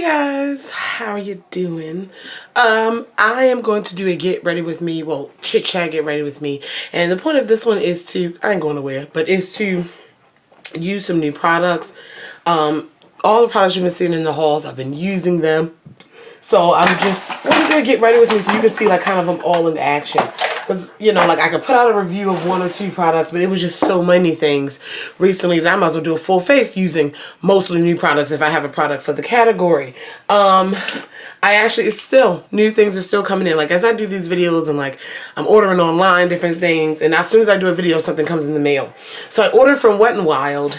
Hey guys, how are you doing? I am going to do a get ready with me, well, chit chat get ready with me. And the point of this one is to, I ain't going nowhere, but is to use some new products. All the products you've been seeing in the hauls, I've been using them. So I'm just going to get ready with me so you can see like kind of them all in action. Because, you know, like I could put out a review of one or two products, but it was just so many things recently that I might as well do a full face using mostly new products if I have a product for the category. It's still, new things are still coming in. Like as I do these videos and like I'm ordering online different things, and as soon as I do a video, something comes in the mail. So I ordered from Wet n Wild.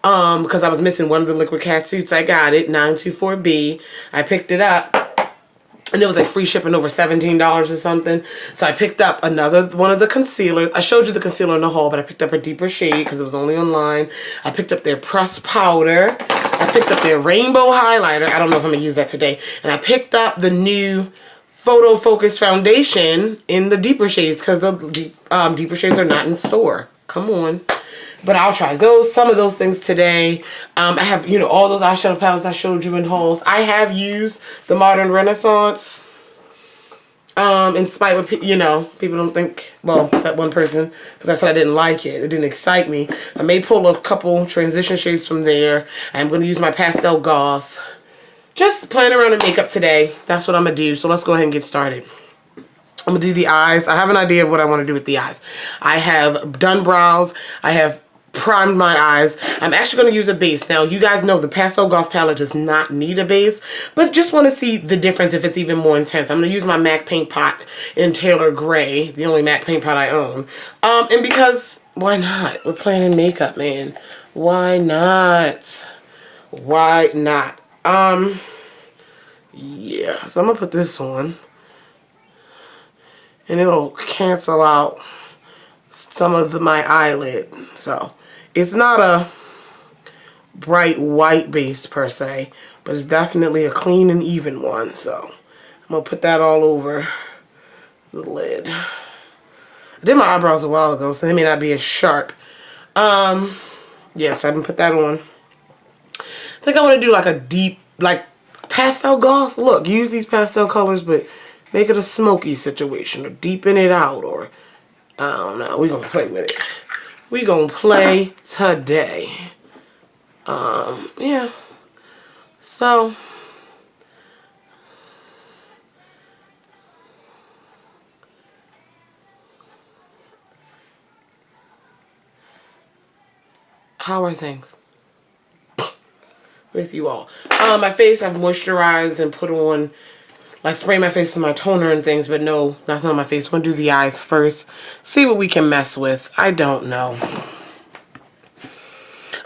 Because I was missing one of the liquid cat suits. I got it, 924B. I picked it up. And it was like free shipping over $17 or something. So I picked up another one of the concealers. I showed you the concealer in the haul, but I picked up a deeper shade because it was only online. I picked up their pressed powder. I picked up their rainbow highlighter. I don't know if I'm going to use that today. And I picked up the new Photo Focus foundation in the deeper shades because the deeper shades are not in store. Come on. But I'll try some of those things today. I have, you know, all those eyeshadow palettes I showed you in hauls. I have used the Modern Renaissance. In spite of, you know, people don't think, well, that one person, because I said I didn't like it. It didn't excite me. I may pull a couple transition shades from there. I'm going to use my Pastel Goth. Just playing around in makeup today. That's what I'm going to do. So let's go ahead and get started. I'm going to do the eyes. I have an idea of what I want to do with the eyes. I have done brows. I have primed my eyes. I'm actually going to use a base. Now, you guys know the Pastel Goth palette does not need a base, but just want to see the difference if it's even more intense. I'm going to use my MAC Paint Pot in Taylor Gray, the only MAC Paint Pot I own. And because, why not? We're playing in makeup, man. Why not? Why not? Yeah, so I'm going to put this on. And it'll cancel out some of my eyelid. So it's not a bright white base per se, but it's definitely a clean and even one. So I'm going to put that all over the lid. I did my eyebrows a while ago, so they may not be as sharp. Yes, I can put that on. I think I want to do like a deep, like pastel goth look. Use these pastel colors, but make it a smoky situation or deepen it out, or I don't know. We're going to play with it. We're going to play today. Yeah. So, how are things with you all? My face, I've moisturized and put on, like spray my face with my toner and things, but no, nothing on my face. We'll do the eyes first. See what we can mess with. I don't know.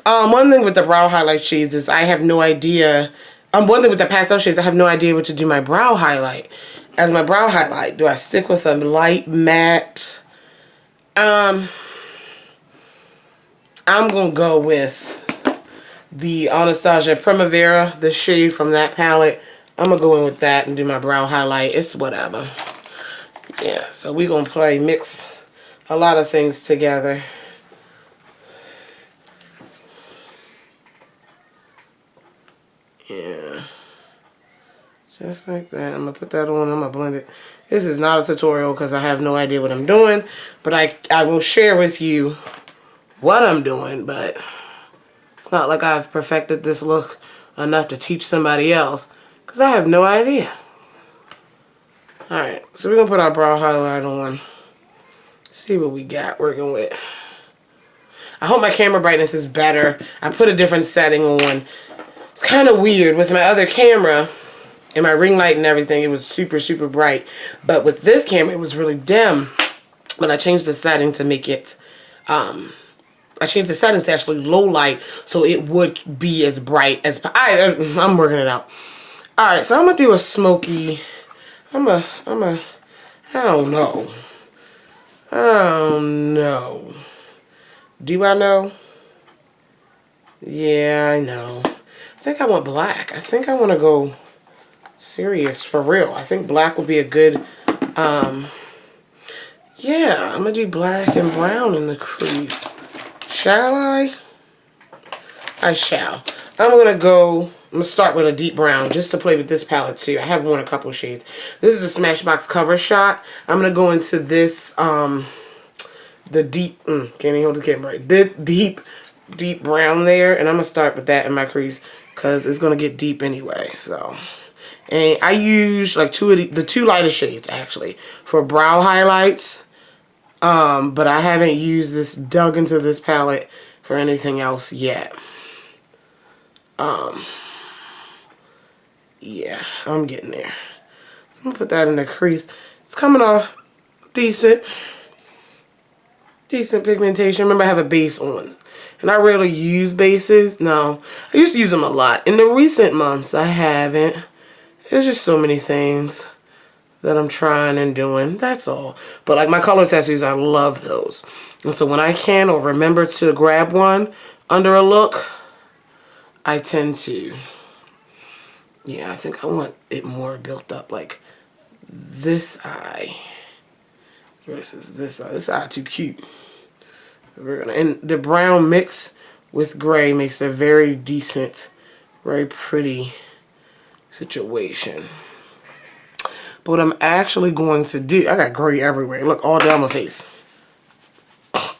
One thing with the brow highlight shades is I have no idea. One thing with the pastel shades, I have no idea what to do my brow highlight. As my brow highlight, do I stick with a light matte? I'm going to go with the Anastasia Primavera, the shade from that palette. I'm going to go in with that and do my brow highlight. It's whatever. Yeah, so we're going to mix a lot of things together. Yeah. Just like that. I'm going to put that on. I'm going to blend it. This is not a tutorial because I have no idea what I'm doing. But I will share with you what I'm doing. But it's not like I've perfected this look enough to teach somebody else, because I have no idea. Alright, so we're going to put our brow highlight on. See what we got working with. I hope my camera brightness is better. I put a different setting on. It's kind of weird. With my other camera and my ring light and everything, it was super, super bright. But with this camera, it was really dim. But I changed the setting to make it... I changed the settings to actually low light, so it would be as bright as... I'm working it out. Alright, so I'm going to do a smoky... I don't know. Do I know? Yeah, I know. I think I want black. I think I want to go serious, for real. I think black would be a good... yeah, I'm going to do black and brown in the crease. Shall I? I shall. I'm gonna start with a deep brown just to play with this palette too. I have worn a couple of shades. This is the Smashbox Cover Shot. I'm gonna go into this, the deep, can't even hold the camera right. The deep brown there, and I'm gonna start with that in my crease because it's gonna get deep anyway. So, and I use like the two lighter shades actually for brow highlights. But I haven't dug into this palette for anything else yet. Yeah, I'm getting there. So I'm gonna put that in the crease. It's coming off decent pigmentation. Remember, I have a base on, and I rarely use bases. No, I used to use them a lot. In the recent months, I haven't. There's just so many things that I'm trying and doing. That's all. But like my color tattoos, I love those. And so when I can or remember to grab one under a look, I tend to. Yeah, I think I want it more built up like this eye versus this eye. This eye too cute. And the brown mix with gray makes a very decent, very pretty situation. But what I'm actually going to do, I got gray everywhere. Look, all down my face. But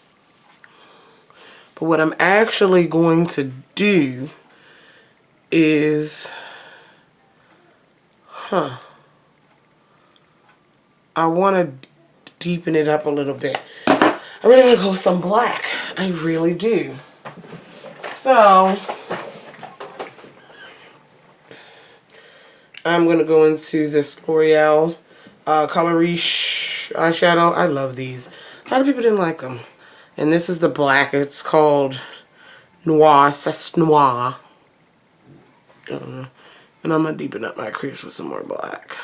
what I'm actually going to do is, I want to deepen it up a little bit. I really want to go with some black. I really do. So, I'm going to go into this L'Oreal Color Riche eyeshadow. I love these. A lot of people didn't like them. And this is the black. It's called Noir. C'est Noir. And I'm going to deepen up my crease with some more black.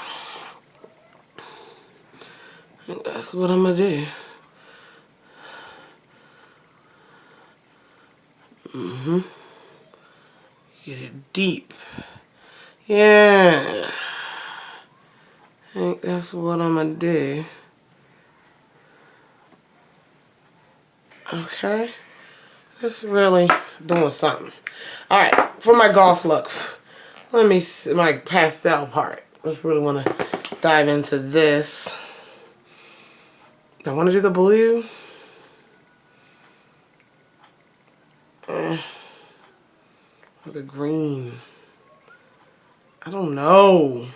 And that's what I'm going to do. Get it deep. Yeah. I think that's what I'm going to do. Okay. That's really doing something. Alright, for my Goth look, let me see my pastel part. I just really want to dive into this. I want to do the blue. Or the green. I don't know.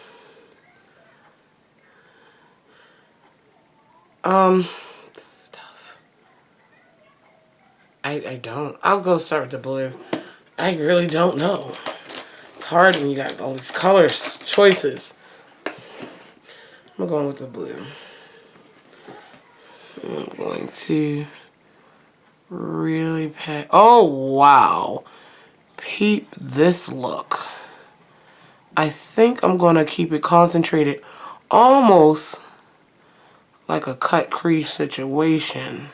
This is tough. I don't. I'll go start with the blue. I really don't know. It's hard when you got all these colors, choices. I'm going with the blue. I'm going to really pack. Oh, wow. Peep this look. I think I'm going to keep it concentrated almost like a cut crease situation.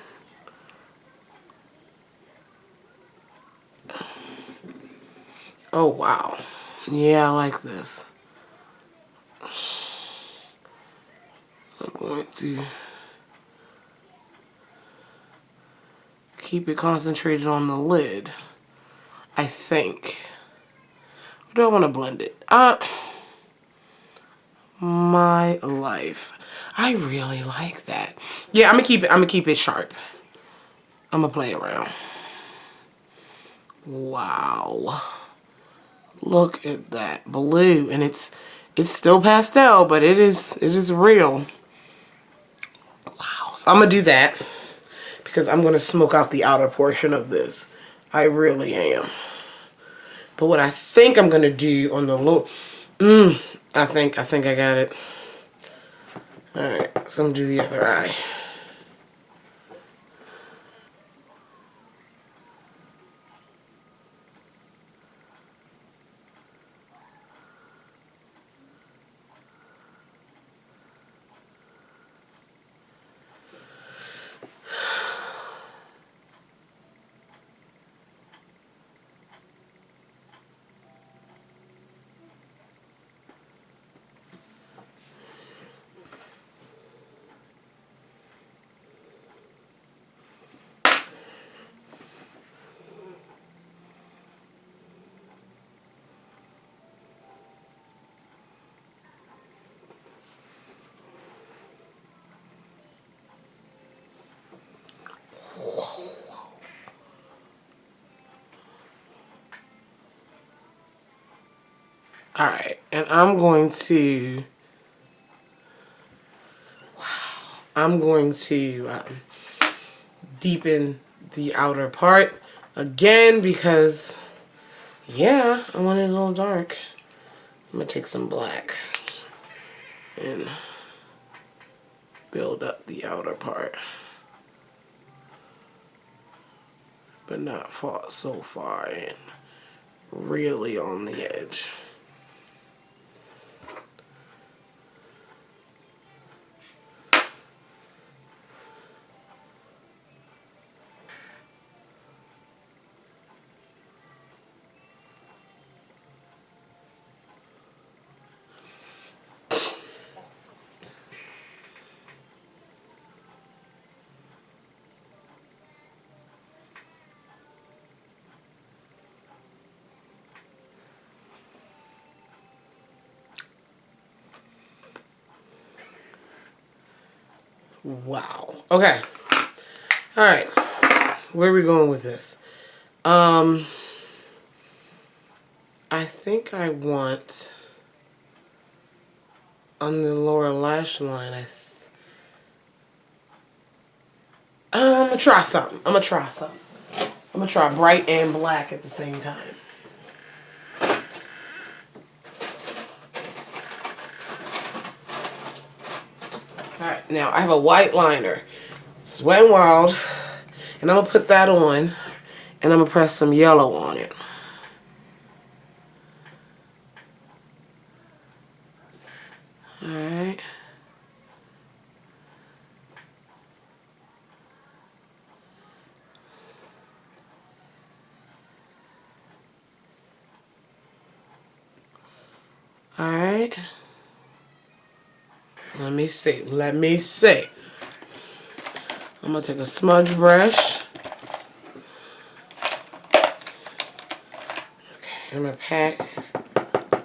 Oh, wow. Yeah, I like this. I'm going to keep it concentrated on the lid, I think. Or do I want to blend it? My life. I really like that. Yeah, I'm gonna keep it sharp. I'm gonna play around. Wow. Look at that blue, and it's still pastel, but it is real. Wow. So I'm gonna do that because I'm gonna smoke out the outer portion of this. I really am. But what I think I'm gonna do on the look, I think I got it. All right, so I'm gonna do the other eye. Alright, and I'm going to deepen the outer part again because, yeah, I want it a little dark. I'm going to take some black and build up the outer part, but not so far in, really on the edge. Wow. Okay. All right. Where are we going with this? I think I want on the lower lash line. I'm gonna try something. I'm gonna try bright and black at the same time. All right. Now I have a white liner. It's Wet n Wild, and I'm gonna put that on, and I'm gonna press some yellow on it. Alright. Alright. Let me see. I'm gonna take a smudge brush. Okay, I'm gonna pack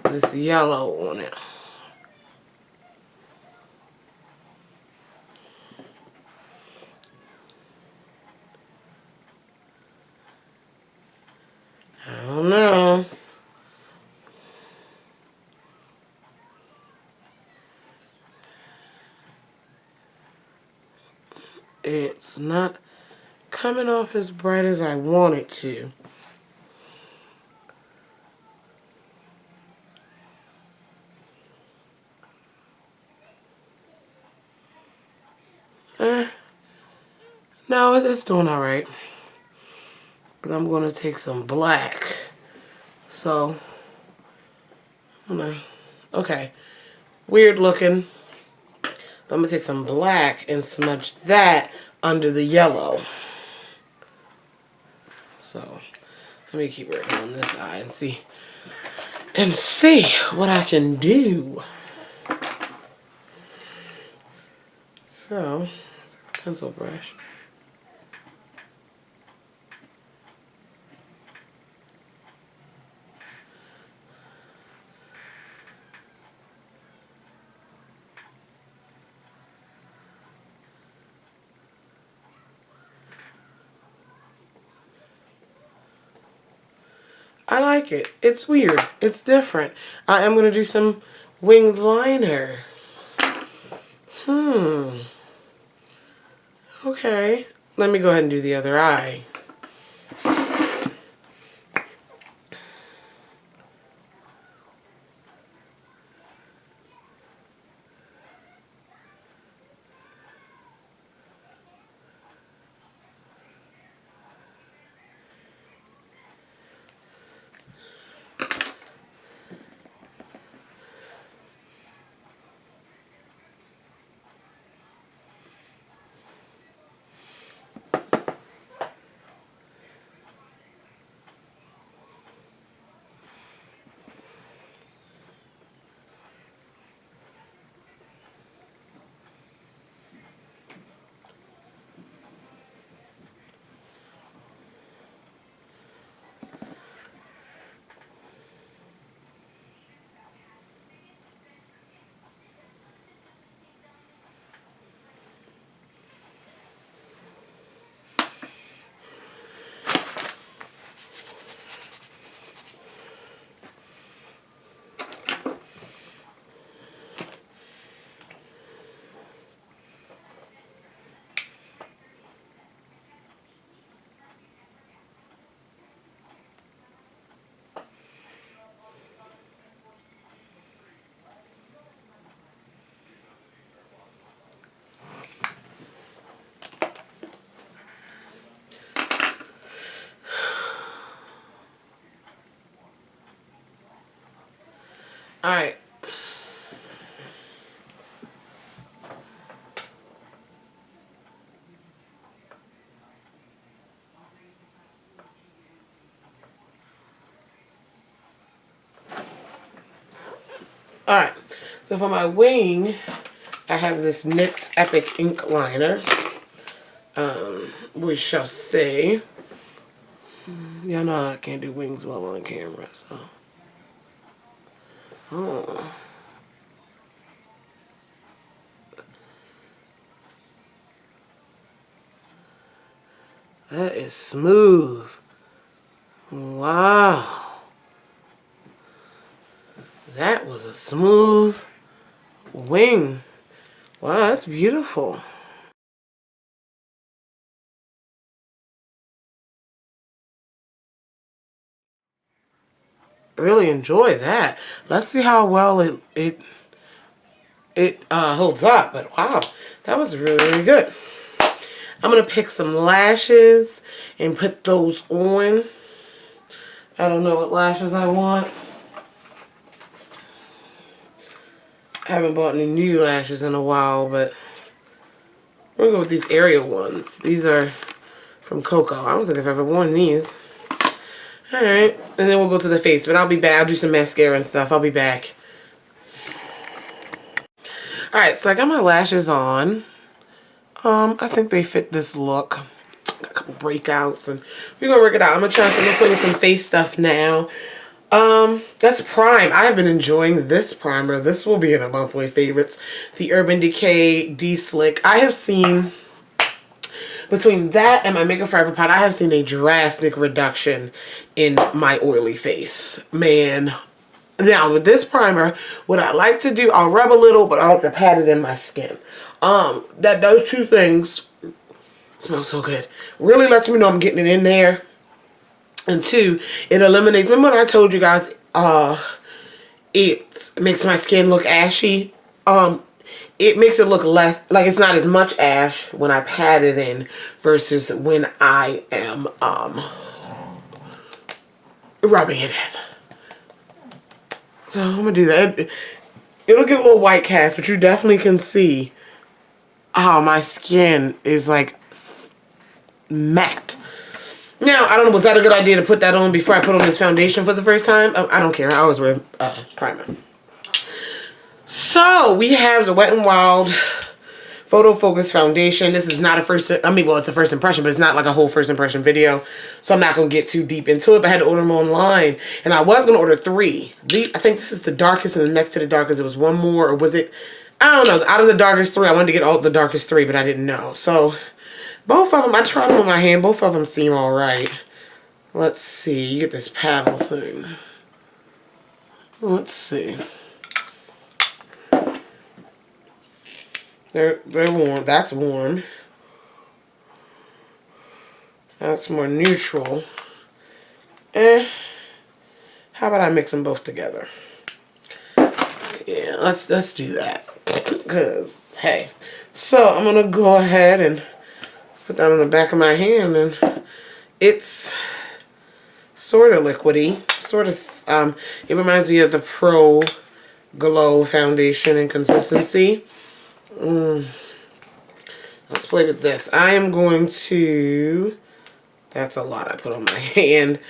this yellow on it. I don't know. It's not coming off as bright as I want it to. No, it's doing alright. But I'm gonna take some black. So, okay. Weird looking. But I'm gonna take some black and smudge that under the yellow. So, let me keep working on this eye and see what I can do. So, pencil brush. I like it. It's weird. It's different. I am going to do some winged liner. Okay. Let me go ahead and do the other eye. Alright. Alright. So for my wing, I have this NYX Epic Ink Liner. We shall see. Y'all know I can't do wings well on camera, so. Oh. That is smooth. Wow. That was a smooth wing. Wow, that's beautiful. Really enjoy that. Let's see how well it holds up. But wow, that was really, really good. I'm gonna pick some lashes and put those on. I don't know what lashes I want. I haven't bought any new lashes in a while, but we're gonna go with these Ariel ones. These are from Coco. I don't think I've ever worn these. Alright, and then we'll go to the face, but I'll be back. I'll do some mascara and stuff. I'll be back. Alright, so I got my lashes on. I think they fit this look. Got a couple breakouts, and we're gonna work it out. I'm gonna play with some face stuff now. That's Prime. I have been enjoying this primer. This will be in the monthly favorites. The Urban Decay D-Slick. I have seen, between that and my Makeup Forever pot, I have seen a drastic reduction in my oily face. Man. Now, with this primer, what I like to do, I'll rub a little, but I like to pat it in my skin. That does two things. Smells so good. Really lets me know I'm getting it in there. And two, it eliminates, remember when I told you guys, it makes my skin look ashy? It makes it look less, like it's not as much ash when I pat it in versus when I am, rubbing it in. So I'm gonna do that. It'll get a little white cast, but you definitely can see how my skin is like matte. Now, I don't know, was that a good idea to put that on before I put on this foundation for the first time? I don't care. I always wear primer. So, we have the Wet n Wild Photo Focus Foundation. This is not a first, I mean, well, it's a first impression, but it's not like a whole first impression video. So, I'm not going to get too deep into it, but I had to order them online. And I was going to order 3. I think this is the darkest, and the next to the darkest, it was one more, or was it, I don't know. Out of the darkest 3, I wanted to get all the darkest 3, but I didn't know. So, both of them, I tried them on my hand. Both of them seem alright. Let's see. You get this paddle thing. Let's see. They're warm. That's warm. That's more neutral. How about I mix them both together? Yeah, let's do that. Because, hey. So, I'm going to go ahead and put that on the back of my hand, and it's sort of liquidy. Sort of, it reminds me of the Pro Glow foundation in consistency. Let's play with this. I am going to, that's a lot I put on my hand.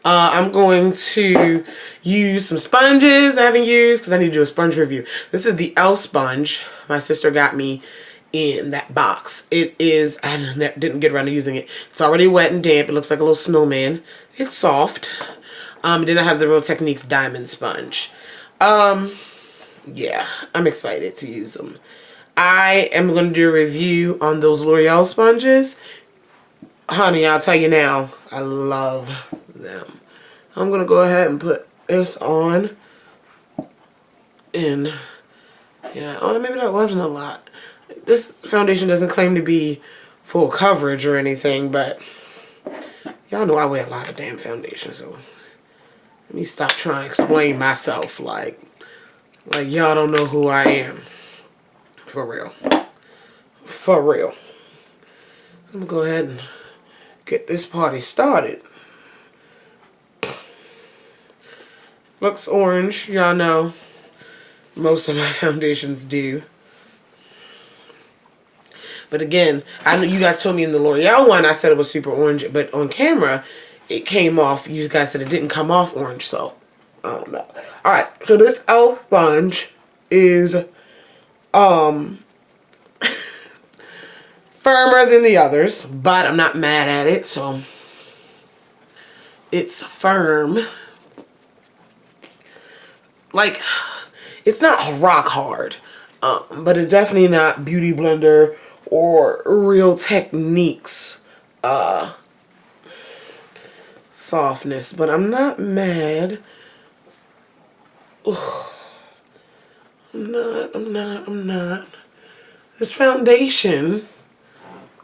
I'm going to use some sponges I haven't used because I need to do a sponge review. This is the Elf sponge my sister got me in that box. It is, I didn't get around to using it. It's already wet and damp. It looks like a little snowman. It's soft. Then I have the Real Techniques Diamond Sponge. Yeah, I'm excited to use them. I am going to do a review on those L'Oreal sponges. Honey, I'll tell you now, I love them. I'm going to go ahead and put this on. And, yeah, oh, maybe that wasn't a lot. This foundation doesn't claim to be full coverage or anything, but y'all know I wear a lot of damn foundation, so let me stop trying to explain myself like y'all don't know who I am. For real. For real. I'm gonna go ahead and get this party started. Looks orange, y'all know. Most of my foundations do. But again, I know you guys told me in the L'Oreal one, I said it was super orange, but on camera, it came off. You guys said it didn't come off orange, so I don't know. Alright, so this e.l.f. sponge is firmer than the others, but I'm not mad at it, so it's firm. Like, it's not rock hard, but it's definitely not Beauty Blender or Real Techniques softness, but I'm not mad. Ooh. I'm not. This foundation,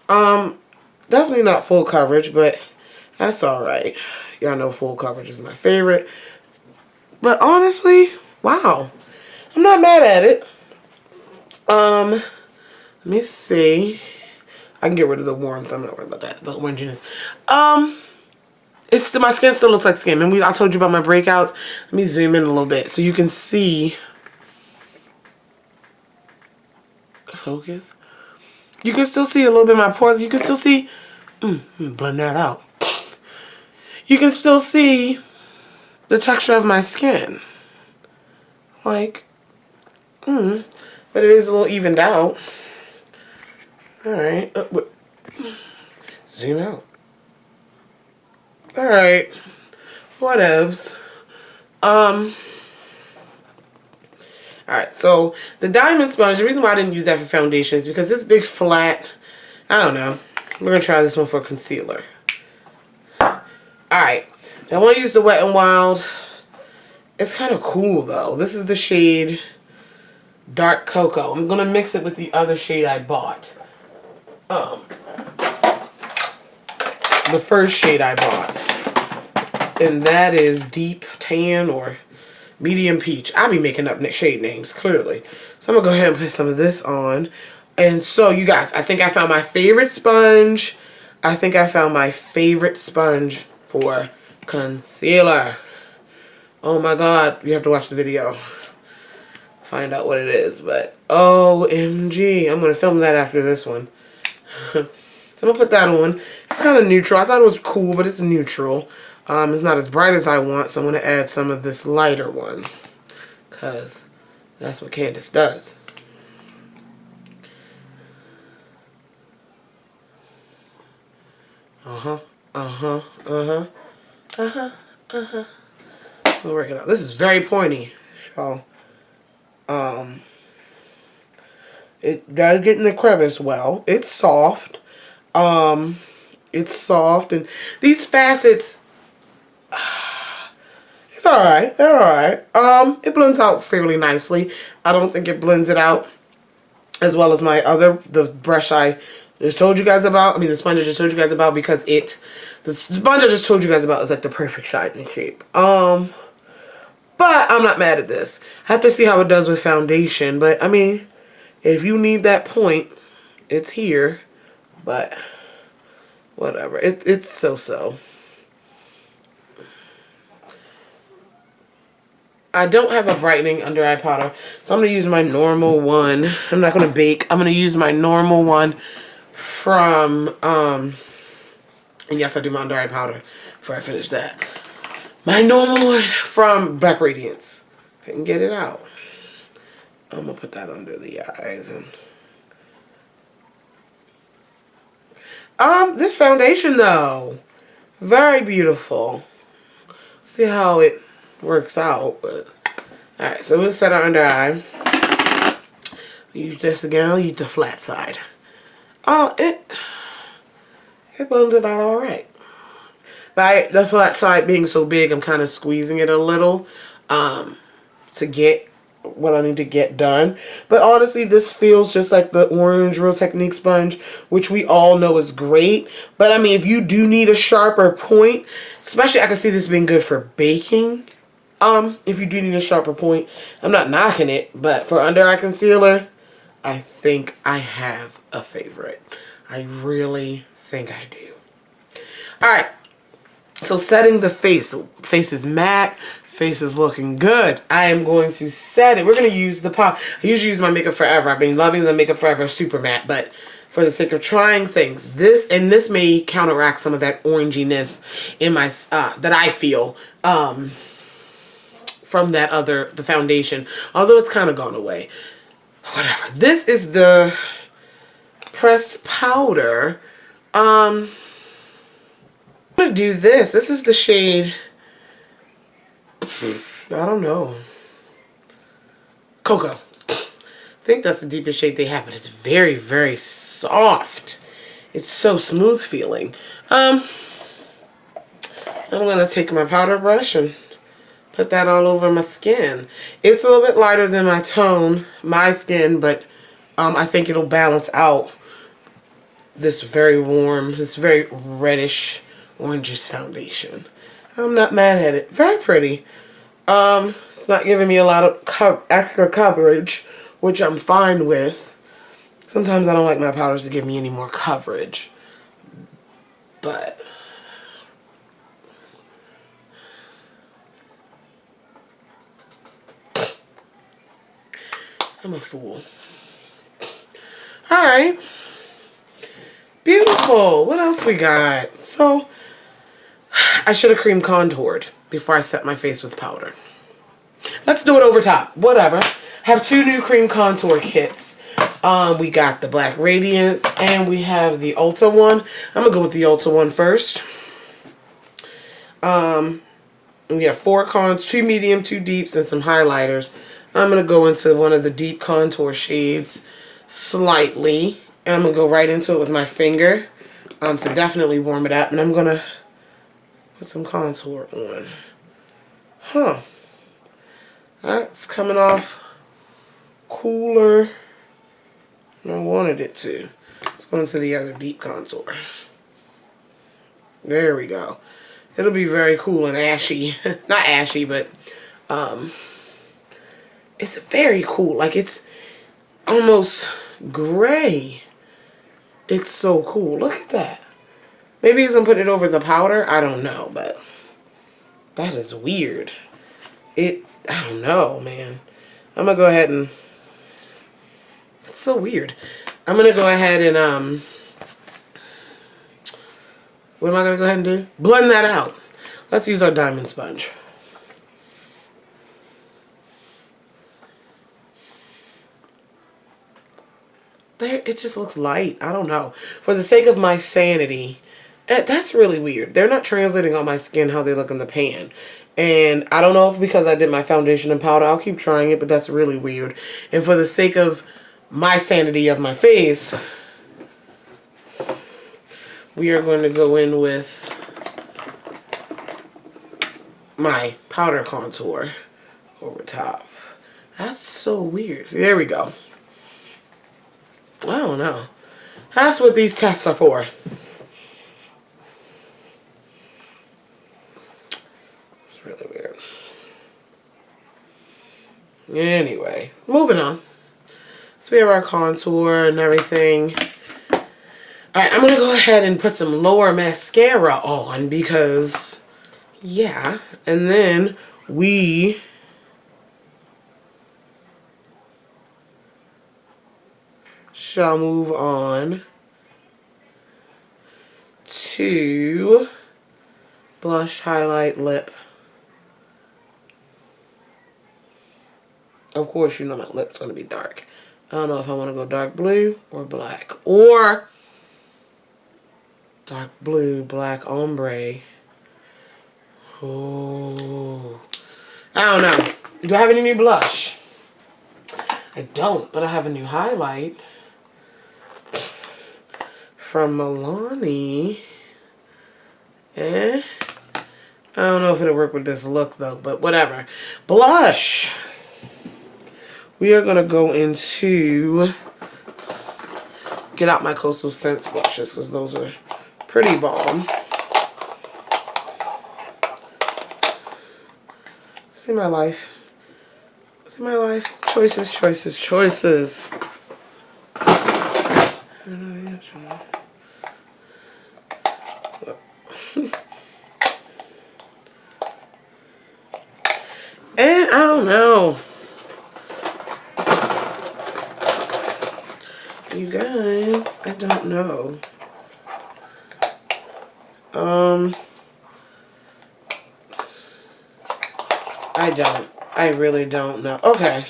definitely not full coverage, but that's alright. Y'all know full coverage is my favorite. But honestly, wow. I'm not mad at it. Let me see. I can get rid of the warmth. I'm not worried about that. The oranginess. It's my skin still looks like skin. And I told you about my breakouts. Let me zoom in a little bit so you can see. Focus. You can still see a little bit of my pores. You can still see. Blend that out. You can still see the texture of my skin. Like, but it is a little evened out. Alright. Zoom out. Alright. Whatevs. Alright, so the diamond sponge, the reason why I didn't use that for foundation is because this big flat, I don't know. We're going to try this one for concealer. Alright, I want to use the Wet n Wild. It's kind of cool though. This is the shade Dark Cocoa. I'm going to mix it with the other shade I bought. The first shade I bought. And that is Deep Tan or Medium Peach. I'll be making up shade names, clearly. So I'm going to go ahead and put some of this on. And so, you guys, I think I found my favorite sponge. I think I found my favorite sponge for concealer. Oh my god, you have to watch the video. Find out what it is, but OMG. I'm going to film that after this one. So I'm going to put that on. It's kind of neutral. I thought it was cool, but it's neutral. It's not as bright as I want, so I'm going to add some of this lighter one. Because that's what Candice does. We'll work it out. This is very pointy. So, it does get in the crevice well. It's soft. It's soft. And these facets, it's alright. They're alright. It blends out fairly nicely. I don't think it blends it out as well as the brush I just told you guys about. I mean, the sponge I just told you guys about, because the sponge I just told you guys about is like the perfect size and shape. But I'm not mad at this. I have to see how it does with foundation. But, I mean, if you need that point, it's here. But, whatever. It's so-so. I don't have a brightening under eye powder, so I'm going to use my normal one. I'm not going to bake. I'm going to use my normal one from, and yes, I do my under eye powder before I finish that. My normal one from Black Radiance. If I can get it out. I'm going to put that under the eyes. And this foundation, though, very beautiful. See how it works out. But alright, so we'll set our under eye. Use this again. I'll use the flat side. Oh, it blended out alright. By the flat side being so big, I'm kind of squeezing it a little to get what I need to get done. But honestly, this feels just like the orange Real Technique sponge, which we all know is great. But I mean, if you do need a sharper point, especially I can see this being good for baking. If you do need a sharper point, I'm not knocking it, but for under eye concealer, I think I have a favorite. I really think I do. Alright, so setting the face. So face is matte, Face is looking good. I am going to set it. We're going to use the powder. I usually use my Makeup Forever. I've been loving the Makeup Forever Super Matte, but for the sake of trying things, this may counteract some of that oranginess in my that I feel from the foundation, although it's kind of gone away. Whatever. This is the pressed powder. I'm gonna do this. This is the shade, I don't know, Cocoa. I think that's the deepest shade they have, but it's very, very soft. It's so smooth feeling. I'm gonna take my powder brush and put that all over my skin. It's a little bit lighter than my skin, but I think it'll balance out this very warm, this very reddish, orangish foundation. I'm not mad at it. Very pretty. It's not giving me a lot of extra coverage, which I'm fine with. Sometimes I don't like my powders to give me any more coverage, but I'm a fool. Alright. Beautiful. What else we got? So, I should have cream contoured before I set my face with powder. Let's do it over top. Whatever. Have two new cream contour kits. We got the Black Radiance and we have the Ulta one. I'm going to go with the Ulta one first. We have 4 cons, 2 medium, 2 deeps, and some highlighters. I'm going to go into one of the deep contour shades slightly. And I'm going to go right into it with my finger to definitely warm it up. And I'm going to put some contour on. Huh. That's coming off cooler than I wanted it to. Let's go into the other deep contour. There we go. It'll be very cool and ashy. Not ashy, but it's very cool. Like, it's almost gray. It's so cool. Look at that. Maybe he's going to put it over the powder. I don't know, but that is weird. I don't know, man. I'm going to go ahead and... It's so weird. I'm going to go ahead and, what am I going to go ahead and do? Blend that out. Let's use our diamond sponge. There, it just looks light. I don't know. For the sake of my sanity, that's really weird. They're not translating on my skin how they look in the pan. And I don't know if because I did my foundation and powder, I'll keep trying it, but that's really weird. And for the sake of my sanity of my face, we are going to go in with my powder contour over top. That's so weird. See, there we go. I don't know. That's what these tests are for. It's really weird. Anyway, moving on. So we have our contour and everything. Alright, I'm going to go ahead and put some lower mascara on because, yeah. And then we shall move on to blush, highlight, lip. Of course, you know my lip's going to be dark. I don't know if I want to go dark blue or black. Or dark blue, black ombre. Oh, I don't know. Do I have any new blush? I don't, but I have a new highlight from Milani. I don't know if it'll work with this look though, but whatever. Blush. We are going to go into, get out my Coastal Scents blushes because those are pretty bomb. See my life. See my life. Choices, choices, choices. don't know. You guys, I don't know. I don't. I really don't know. Okay.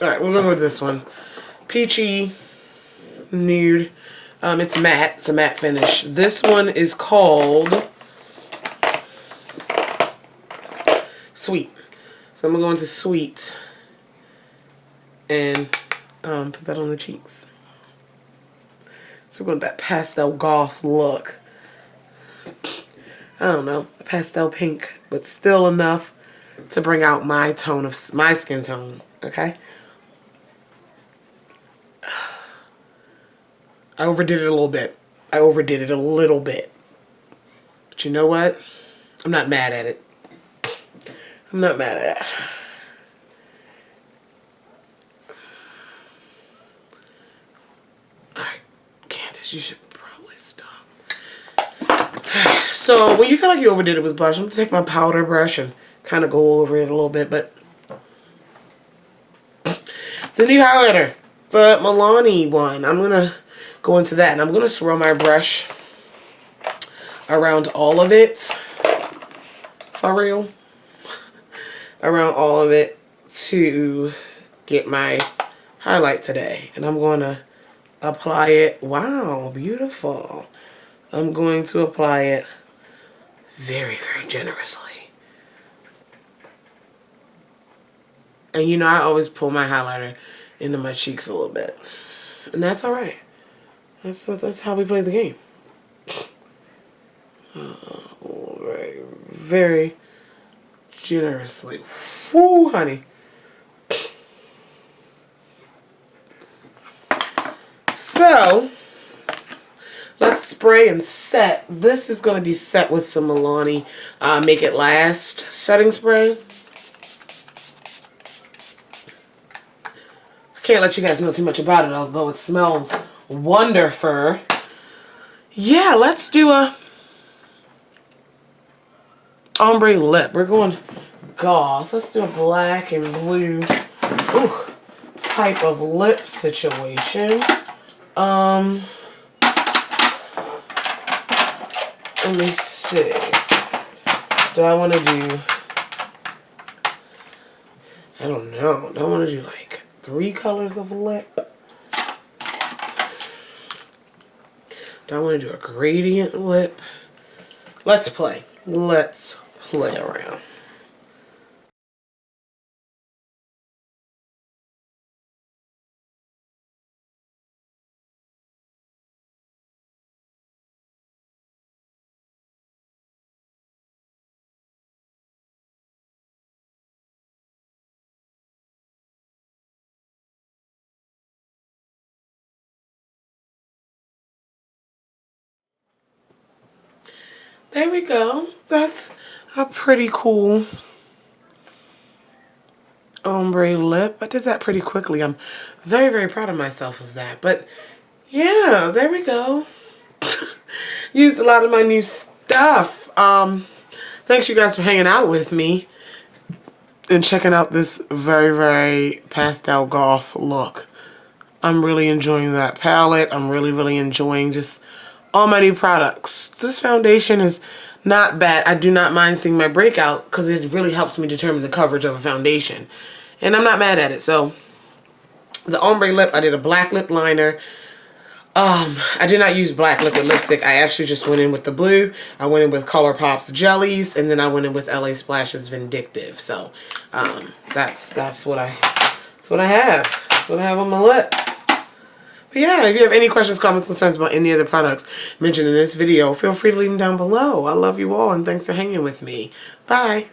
Alright, we're gonna go with this one. Peachy nude. It's matte. It's a matte finish. This one is called Sweet. So I'm gonna go into Sweet and put that on the cheeks. So we're going with that pastel goth look. I don't know, pastel pink, but still enough to bring out my tone of my skin tone. Okay. I overdid it a little bit. But you know what? I'm not mad at it. I'm not mad at it. Alright, Candice, you should probably stop. So, when you feel like you overdid it with blush, I'm going to take my powder brush and kind of go over it a little bit. But the new highlighter, the Milani one, I'm going to go into that. And I'm going to swirl my brush around all of it. For real. Around all of it to get my highlight today. And I'm going to apply it. Wow, beautiful. I'm going to apply it very, very generously. And you know, I always pull my highlighter into my cheeks a little bit. And that's alright. That's how we play the game. Very, very generously. Woo, honey. So, let's spray and set. This is going to be set with some Milani Make It Last setting spray. I can't let you guys know too much about it, although it smells wonderful. Yeah, let's do a ombre lip. We're going goth. Let's do a black and blue type of lip situation. Let me see. Do I want to do... I don't know. Do I want to do like 3 colors of lip? Do I want to do a gradient lip? Let's play. Let's play around. There we go. That's a pretty cool ombre lip. I did that pretty quickly. I'm very, very proud of myself of that. But yeah, there we go. Used a lot of my new stuff. Thanks you guys for hanging out with me and checking out this very, very pastel goth look. I'm really enjoying that palette. I'm really, really enjoying just all my new products. This foundation is not bad. I do not mind seeing my breakout because it really helps me determine the coverage of a foundation. And I'm not mad at it. So, the ombre lip, I did a black lip liner. I did not use black liquid lipstick. I actually just went in with the blue. I went in with ColourPop's Jellies. And then I went in with LA Splash's Vindictive. So, that's what I have. That's what I have on my lips. But yeah, if you have any questions, comments, concerns about any of the products mentioned in this video, feel free to leave them down below. I love you all, and thanks for hanging with me. Bye.